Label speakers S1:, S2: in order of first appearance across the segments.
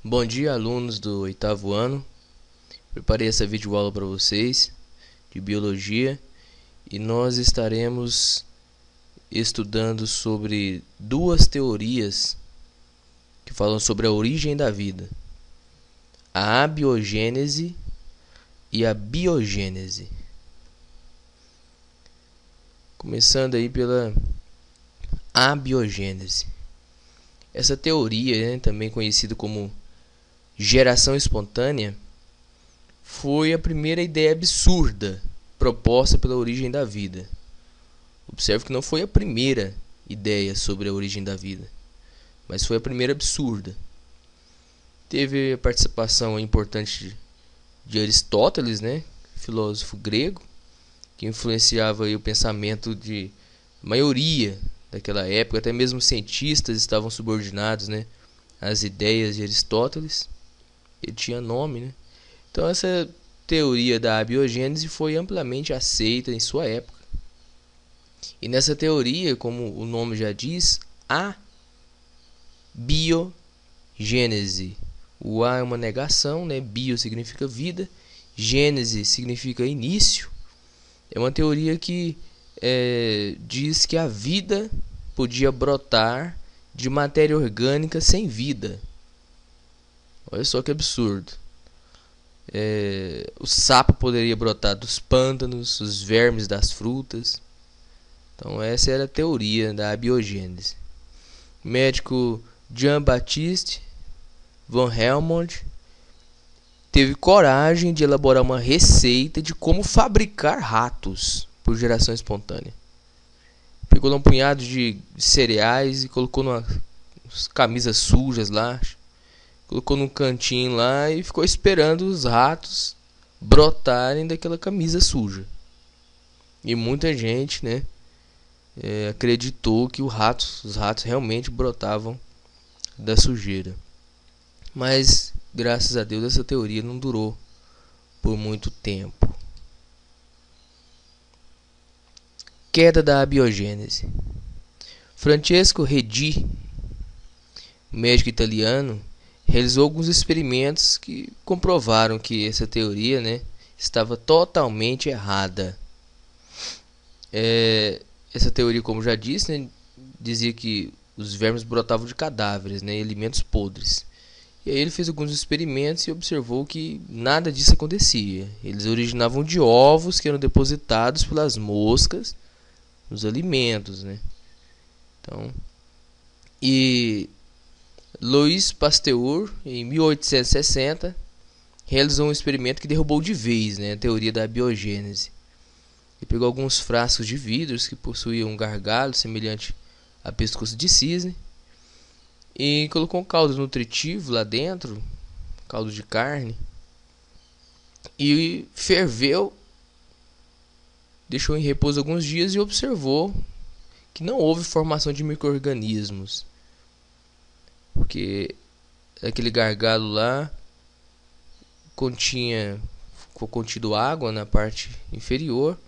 S1: Bom dia, alunos do oitavo ano. Preparei essa videoaula para vocês de biologia e nós estaremos estudando sobre duas teorias que falam sobre a origem da vida: a abiogênese e a biogênese. Começando aí pela abiogênese. Essa teoria, também conhecida como geração espontânea, foi a primeira ideia absurda proposta pela origem da vida. Observe que não foi a primeira ideia sobre a origem da vida, mas foi a primeira absurda. Teve a participação importante de Aristóteles, filósofo grego, que influenciava aí o pensamento de maioria daquela época. Até mesmo cientistas estavam subordinados, às ideias de Aristóteles. Ele tinha nome, Então essa teoria da abiogênese foi amplamente aceita em sua época. E nessa teoria, como o nome já diz, a biogênese. O A é uma negação, Bio significa vida, gênese significa início. É uma teoria que diz que a vida podia brotar de matéria orgânica sem vida. Olha só que absurdo. O sapo poderia brotar dos pântanos, os vermes das frutas. Então essa era a teoria da abiogênese. O médico Jean-Baptiste van Helmont teve coragem de elaborar uma receita de como fabricar ratos por geração espontânea. Pegou um punhado de cereais e colocou numa camisas sujas lá, colocou num cantinho lá e ficou esperando os ratos brotarem daquela camisa suja. E muita gente, acreditou que os ratos realmente brotavam da sujeira. Mas, graças a Deus, essa teoria não durou por muito tempo. Queda da abiogênese. Francesco Redi, médico italiano, realizou alguns experimentos que comprovaram que essa teoria, estava totalmente errada. Essa teoria, como já disse, dizia que os vermes brotavam de cadáveres, alimentos podres. E aí ele fez alguns experimentos e observou que nada disso acontecia. Eles originavam de ovos que eram depositados pelas moscas nos alimentos, Então, e Louis Pasteur, em 1860, realizou um experimento que derrubou de vez, a teoria da biogênese. Ele pegou alguns frascos de vidros que possuíam um gargalo semelhante a pescoço de cisne e colocou um caldo nutritivo lá dentro, caldo de carne, e ferveu, deixou em repouso alguns dias e observou que não houve formação de micro-organismos, porque aquele gargalo lá ficou contido água na parte inferior,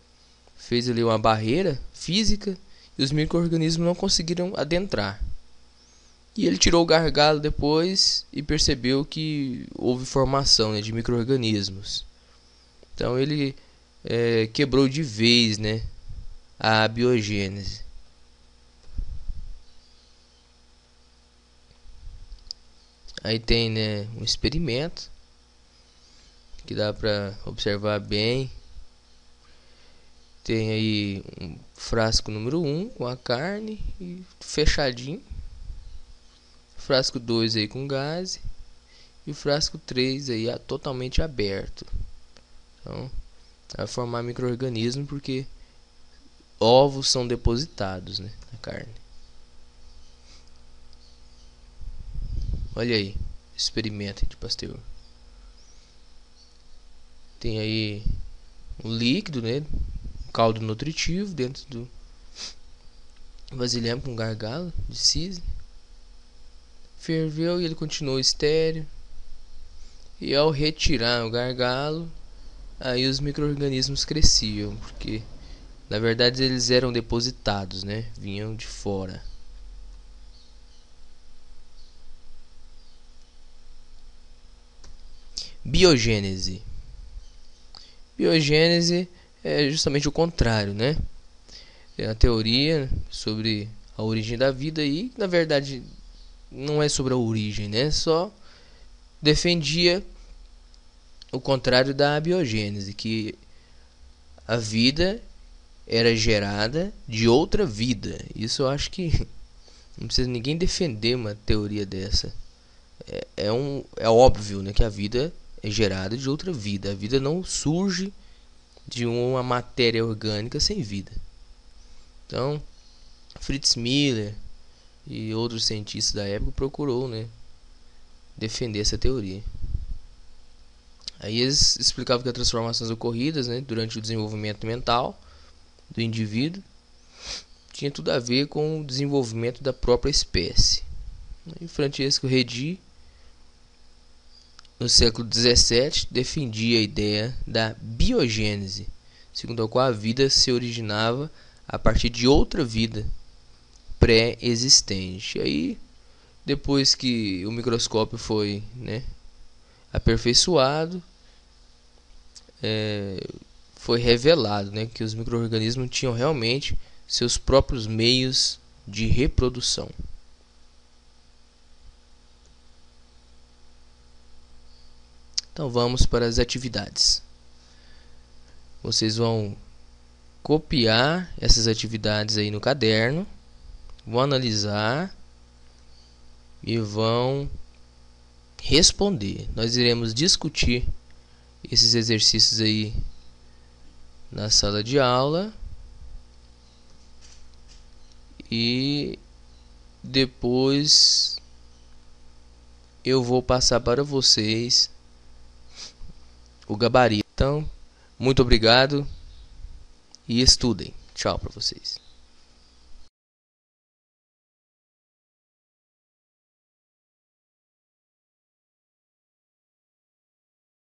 S1: fez ali uma barreira física e os micro-organismos não conseguiram adentrar. E ele tirou o gargalo depois e percebeu que houve formação, de micro-organismos. Então ele quebrou de vez, a biogênese. Aí tem, um experimento que dá para observar bem. Tem aí um frasco número 1 com a carne e fechadinho. Frasco 2 aí com gás. E o frasco 3 aí totalmente aberto. Então, vai formar micro-organismo porque ovos são depositados, na carne. Olha aí, experimento de Pasteur. Tem aí um líquido, um caldo nutritivo dentro do vasilhame com gargalo de cisne. Ferveu e ele continuou estéreo. E ao retirar o gargalo, aí os micro-organismos cresciam, porque na verdade eles eram depositados, vinham de fora. Biogênese. Biogênese é justamente o contrário, né? É a teoria sobre a origem da vida e, na verdade, não é sobre a origem, né? Só defendia o contrário da biogênese, que a vida era gerada de outra vida. Isso eu acho que não precisa ninguém defender uma teoria dessa. É óbvio, né, que a vida é gerada de outra vida. A vida não surge de uma matéria orgânica sem vida. Então, Fritz Miller e outros cientistas da época procurou, né, defender essa teoria. Aí eles explicavam que as transformações ocorridas, né, durante o desenvolvimento mental do indivíduo tinha tudo a ver com o desenvolvimento da própria espécie. E Francesco Redi, no século XVII, defendia a ideia da biogênese, segundo a qual a vida se originava a partir de outra vida pré-existente. E aí, depois que o microscópio foi, né, aperfeiçoado, foi revelado, né, que os micro-organismos tinham realmente seus próprios meios de reprodução. Então vamos para as atividades. Vocês vão copiar essas atividades aí no caderno, vão analisar e vão responder. Nós iremos discutir esses exercícios aí na sala de aula e depois eu vou passar para vocês o gabarito. Então, muito obrigado e estudem. Tchau para vocês.